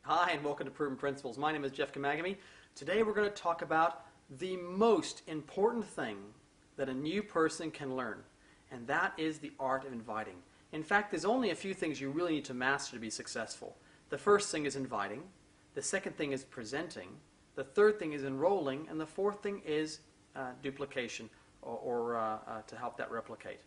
Hi, and welcome to Proven Principles. My name is Jeff Kamagami. Today we're going to talk about the most important thing that a new person can learn, and that is the art of inviting. In fact, there's only a few things you really need to master to be successful. The first thing is inviting, the second thing is presenting, the third thing is enrolling, and the fourth thing is duplication or to help that replicate.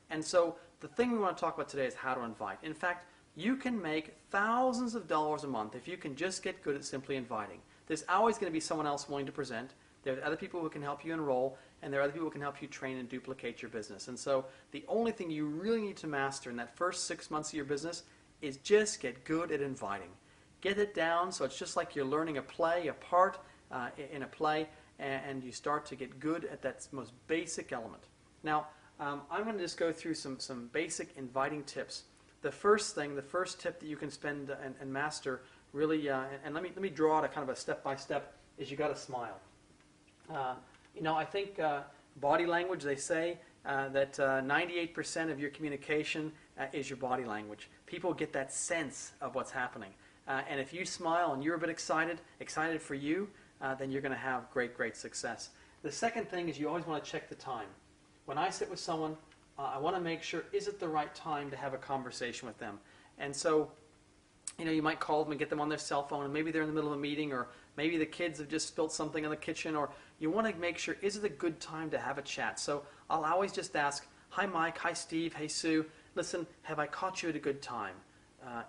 And so the thing we want to talk about today is how to invite. In fact, you can make thousands of dollars a month if you can just get good at simply inviting. There's always going to be someone else willing to present. There are other people who can help you enroll, and there are other people who can help you train and duplicate your business. And so the only thing you really need to master in that first 6 months of your business is just get good at inviting. Get it down so it's just like you're learning a play, a part in a play, and you start to get good at that most basic element. Now, I'm going to just go through some basic inviting tips. The first tip that you can spend and master really, and let me draw out a kind of a step-by-step, is you got to smile. I think body language, they say that 98% of your communication is your body language. People get that sense of what's happening. And if you smile and you're a bit excited for you, then you're going to have great success. The second thing is you always want to check the time. When I sit with someone, I want to make sure, is it the right time to have a conversation with them? And so, you might call them and get them on their cell phone, and maybe they're in the middle of a meeting, or maybe the kids have just spilled something in the kitchen, or you want to make sure, is it a good time to have a chat? So I'll always just ask, hi Mike, hi Steve, hey Sue, listen, have I caught you at a good time?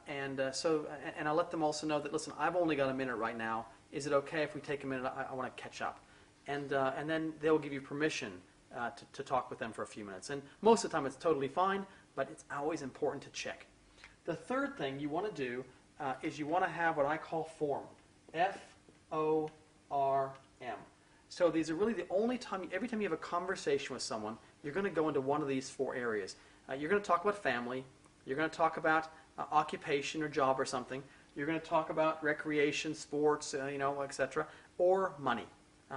And I'll let them also know that, listen, I've only got a minute right now. Is it okay if we take a minute? I want to catch up. And then they'll give you permission to talk with them for a few minutes. And most of the time it's totally fine, but it's always important to check. The third thing you want to do is you want to have what I call form. F-O-R-M. So these are really the only time, every time you have a conversation with someone, you're going to go into one of these four areas. You're going to talk about family. You're going to talk about occupation or job or something. You're going to talk about recreation, sports, etc., or money,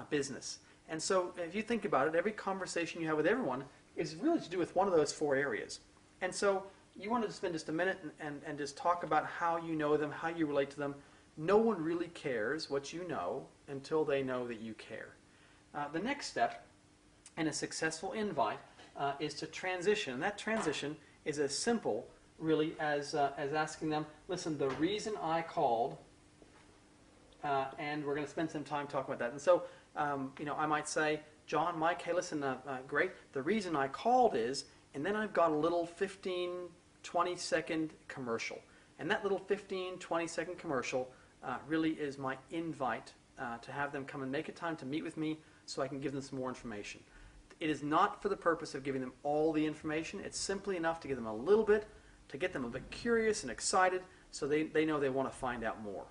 business. And so if you think about it, every conversation you have with everyone is really to do with one of those four areas. And so you want to spend just a minute and just talk about how you know them, how you relate to them. No one really cares what you know until they know that you care. The next step in a successful invite is to transition. And that transition is as simple, really, as asking them, listen, the reason I called, and we're going to spend some time talking about that. And so, I might say, John, Mike, hey, listen, great. The reason I called is, and then I've got a little 15, 20-second commercial. And that little 15, 20-second commercial really is my invite to have them come and make a time to meet with me so I can give them some more information. It is not for the purpose of giving them all the information. It's simply enough to give them a little bit, to get them a bit curious and excited so they know they want to find out more.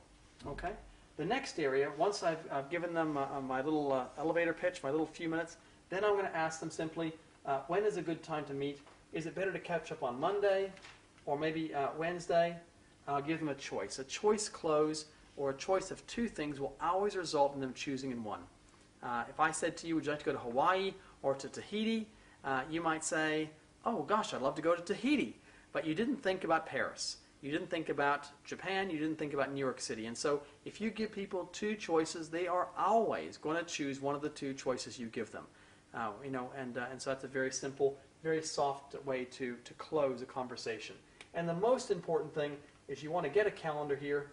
Okay? The next area, once I've given them my little elevator pitch, my little few minutes, then I'm going to ask them simply, when is a good time to meet? Is it better to catch up on Monday or maybe Wednesday? I'll give them a choice. A choice close or a choice of two things will always result in them choosing in one. If I said to you, would you like to go to Hawaii or to Tahiti? You might say, oh gosh, I'd love to go to Tahiti. But you didn't think about Paris. You didn't think about Japan. You didn't think about New York City. And so if you give people two choices, they are always going to choose one of the two choices you give them. And so that's a very simple, very soft way to close a conversation. And the most important thing is you want to get a calendar here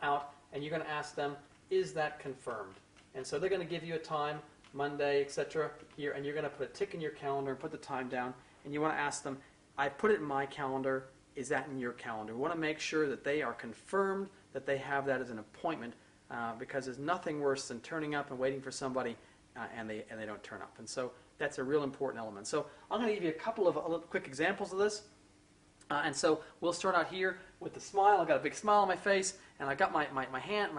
out, and you're going to ask them, is that confirmed? And so they're going to give you a time, Monday, etc., here, and you're going to put a tick in your calendar and put the time down, and you want to ask them, I put it in my calendar, is that in your calendar? We want to make sure that they are confirmed, that they have that as an appointment, because there's nothing worse than turning up and waiting for somebody and they don't turn up. And so that's a real important element. So I'm going to give you a couple of quick examples of this. And so we'll start out here with the smile. I've got a big smile on my face, and I've got my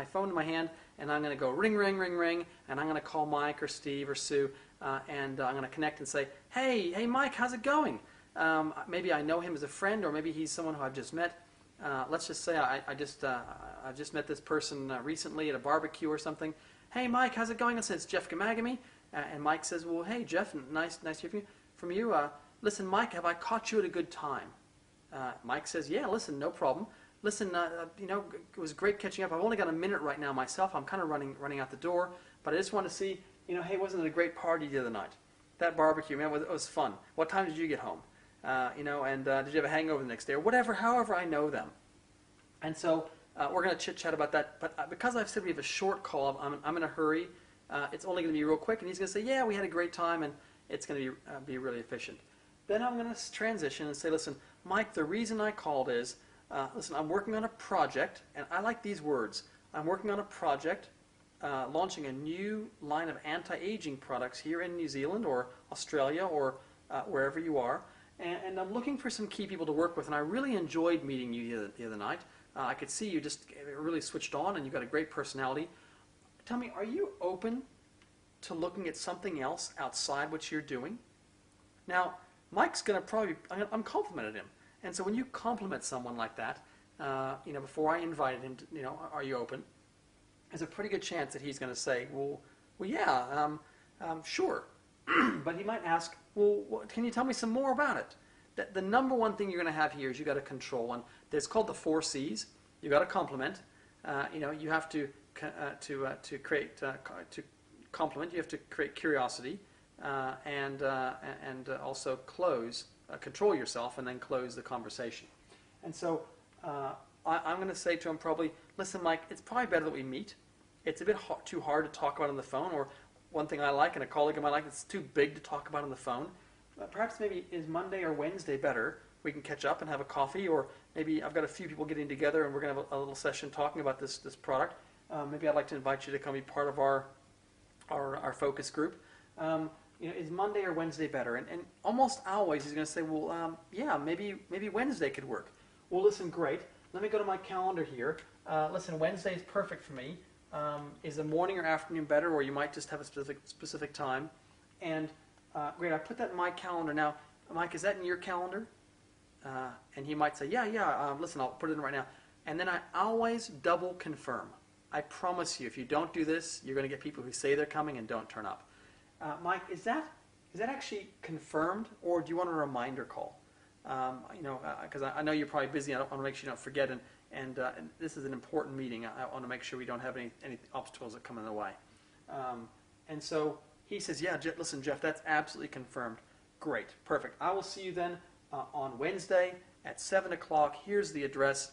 phone in my hand, and I'm going to go ring, ring, ring, ring, and I'm going to call Mike or Steve or Sue, and I'm going to connect and say, hey Mike, how's it going? Maybe I know him as a friend, or maybe he's someone who I've just met. Let's just say I just met this person recently at a barbecue or something. Hey Mike, how's it going? I said, it's Jeff Kamagami. And Mike says, well, hey Jeff, nice to hear from you. Listen, Mike, have I caught you at a good time? Mike says, yeah, listen, no problem. listen, it was great catching up. I've only got a minute right now myself. I'm kind of running out the door, but I just want to see, hey, wasn't it a great party the other night? That barbecue, man, it was fun. What time did you get home? Did you have a hangover the next day? Or whatever, however I know them. And so we're going to chit-chat about that. But because I've said we have a short call, I'm in a hurry. It's only going to be real quick. And he's going to say, yeah, we had a great time, and it's going to be really efficient. Then I'm going to transition and say, listen, Mike, the reason I called is, listen, I'm working on a project, and I like these words. I'm working on a project, launching a new line of anti-aging products here in New Zealand or Australia or wherever you are. And I'm looking for some key people to work with, and I really enjoyed meeting you the other night. I could see you just really switched on, and you've got a great personality. Tell me, are you open to looking at something else outside what you're doing? Now, Mike's going to probably, I'm complimented him. And so when you compliment someone like that, before I invited him to, are you open? There's a pretty good chance that he's going to say, well, yeah, sure. But he might ask, well, can you tell me some more about it? The number one thing you're going to have here is you've got to control one. It's called the 4 C's. You've got to compliment. You have to create to compliment. You have to create curiosity, and also control yourself, and then close the conversation. And so I'm going to say to him probably, listen, Mike, it's probably better that we meet. It's a bit too hard to talk about on the phone, or one thing I like, and a colleague of mine like, it's too big to talk about on the phone. Perhaps maybe is Monday or Wednesday better? We can catch up and have a coffee, or maybe I've got a few people getting together and we're going to have a little session talking about this product. Maybe I'd like to invite you to come be part of our focus group. Is Monday or Wednesday better? And almost always he's going to say, well, yeah, maybe Wednesday could work. Well, listen, great. Let me go to my calendar here. Listen, Wednesday is perfect for me. Is the morning or afternoon better, or you might just have a specific time? And great, I put that in my calendar. Now, Mike, is that in your calendar? And he might say, yeah, listen, I'll put it in right now. And then I always double confirm. I promise you, if you don't do this, you're going to get people who say they're coming and don't turn up. Mike, is that actually confirmed, or do you want a reminder call? Because I know you're probably busy. I want to make sure you don't forget, and this is an important meeting. I want to make sure we don't have any obstacles that come in the way. And so he says, yeah, listen, Jeff, that's absolutely confirmed. Great, perfect. I will see you then on Wednesday at 7 o'clock. Here's the address,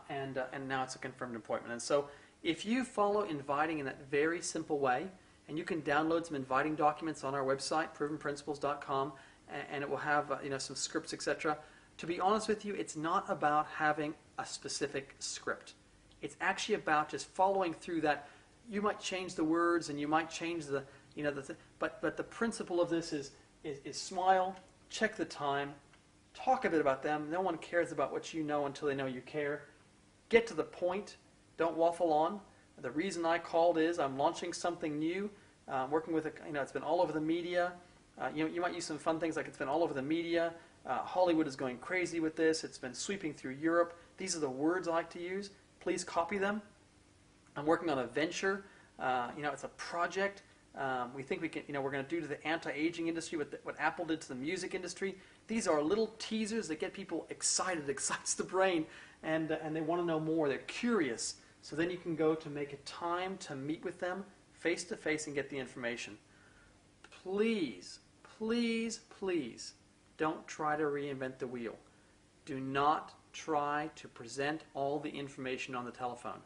and now it's a confirmed appointment. And so if you follow inviting in that very simple way, and you can download some inviting documents on our website, provenprinciples.com, and it will have some scripts, etc. To be honest with you, it's not about having a specific script. It's actually about just following through that. You might change the words, and you might change but the principle of this is smile, check the time, talk a bit about them. No one cares about what you know until they know you care. Get to the point. Don't waffle on. The reason I called is I'm launching something new. Working with it's been all over the media. You might use some fun things like it's been all over the media. Hollywood is going crazy with this. It's been sweeping through Europe. These are the words I like to use. Please copy them. I'm working on a venture. It's a project. We think we can. We're going to do to the anti-aging industry what Apple did to the music industry. These are little teasers that get people excited, excites the brain, and they want to know more. They're curious. So then you can go to make a time to meet with them face to face and get the information. Please, please, please don't try to reinvent the wheel. Do not try to present all the information on the telephone.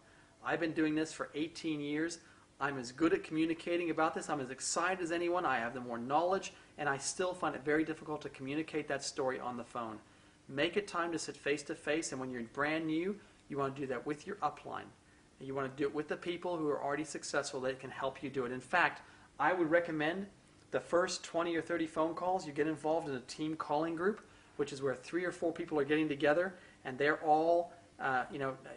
I've been doing this for 18 years. I'm as good at communicating about this. I'm as excited as anyone. I have the more knowledge, and I still find it very difficult to communicate that story on the phone. Make a time to sit face to face, and when you're brand new, you want to do that with your upline. You want to do it with the people who are already successful that can help you do it. In fact, I would recommend the first 20 or 30 phone calls, you get involved in a team calling group, which is where 3 or 4 people are getting together, and they're all,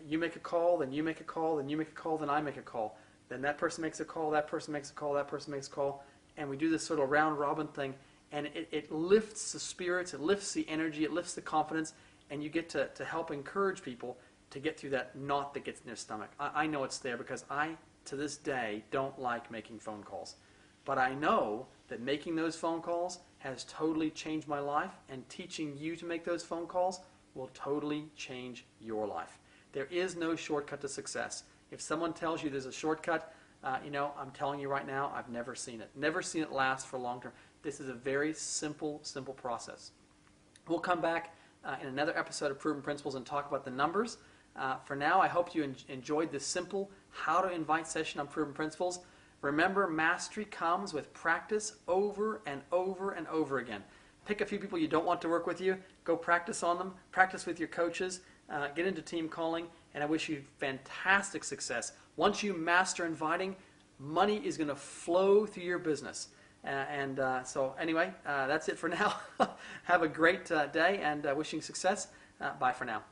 you make a call, then you make a call, then you make a call, then I make a call. Then that person makes a call, that person makes a call, that person makes a call, and we do this sort of round-robin thing, and it lifts the spirits, it lifts the energy, it lifts the confidence, and you get to help encourage people to get through that knot that gets in their stomach. I know it's there because I, to this day, don't like making phone calls. But I know that making those phone calls has totally changed my life, and teaching you to make those phone calls will totally change your life. There is no shortcut to success. If someone tells you there's a shortcut, I'm telling you right now, I've never seen it. Never seen it last for long term. This is a very simple process. We'll come back in another episode of Proven Principles and talk about the numbers. For now, I hope you enjoyed this simple how to invite session on Proven Principles. Remember, mastery comes with practice over and over and over again. Pick a few people you don't want to work with you. Go practice on them. Practice with your coaches. Get into team calling. And I wish you fantastic success. Once you master inviting, money is going to flow through your business. So anyway, that's it for now. Have a great day and wishing success. Bye for now.